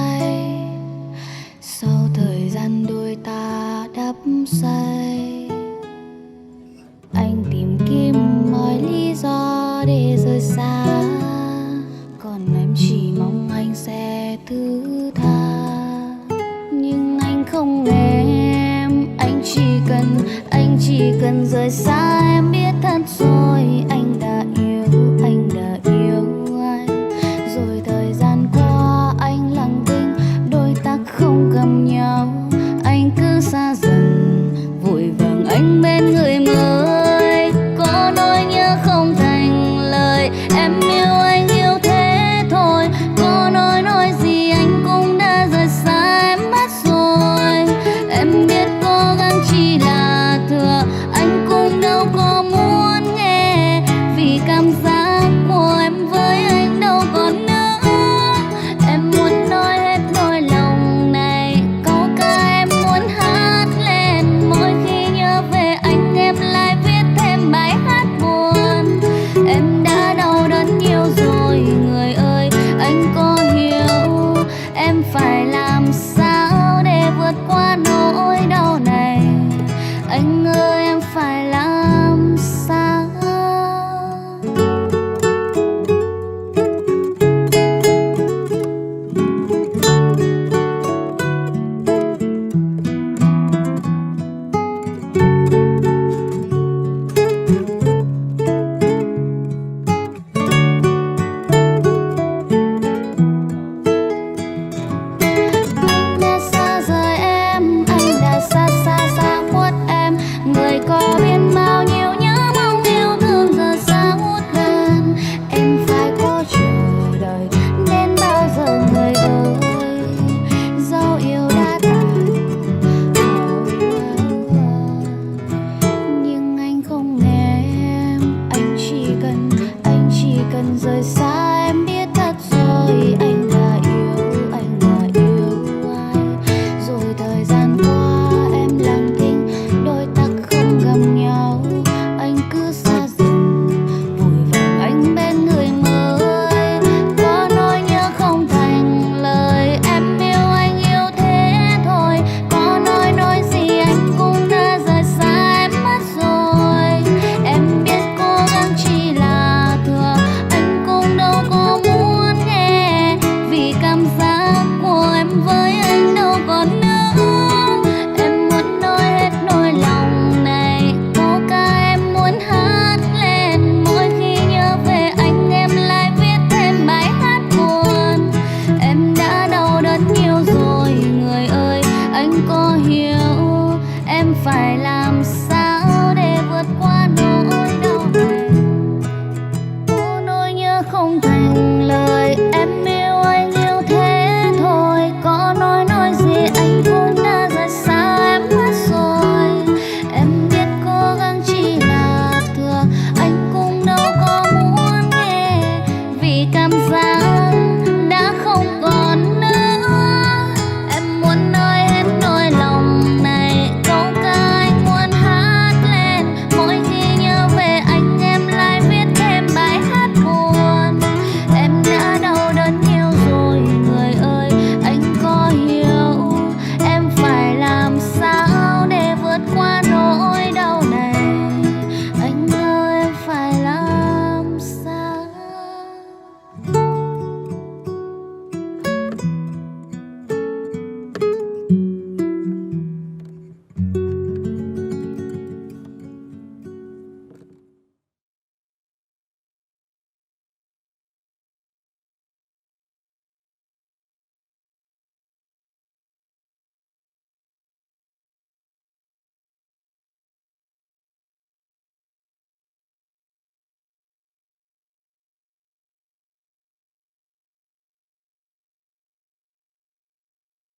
phai. Sau thời gian đôi ta đắp say, anh tìm kiếm mọi lý do để rời xa, còn em chỉ mong anh sẽ thứ tha. Nhưng anh không em, anh chỉ cần rời xa. Em biết thật rồi, anh đã yêu anh. Rồi thời gian qua anh lặng thinh, đôi ta không gặp nhau. Anh cứ xa dần, vội vàng anh bên người mới. Có nỗi nhớ không thành lời, em yêu anh yêu thế thôi. Có nói gì anh cũng đã rời xa em mất rồi. Em biết cố gắng chỉ là thừa, anh cũng đâu có muốn nghe, vì cảm giác của em với anh đâu còn nữa. Em muốn nói hết nỗi lòng này, câu ca em muốn hát lên. Mỗi khi nhớ về anh em lại viết thêm bài hát buồn. Em đã đau đớn nhiều rồi người ơi, anh có hiểu em phải làm sao?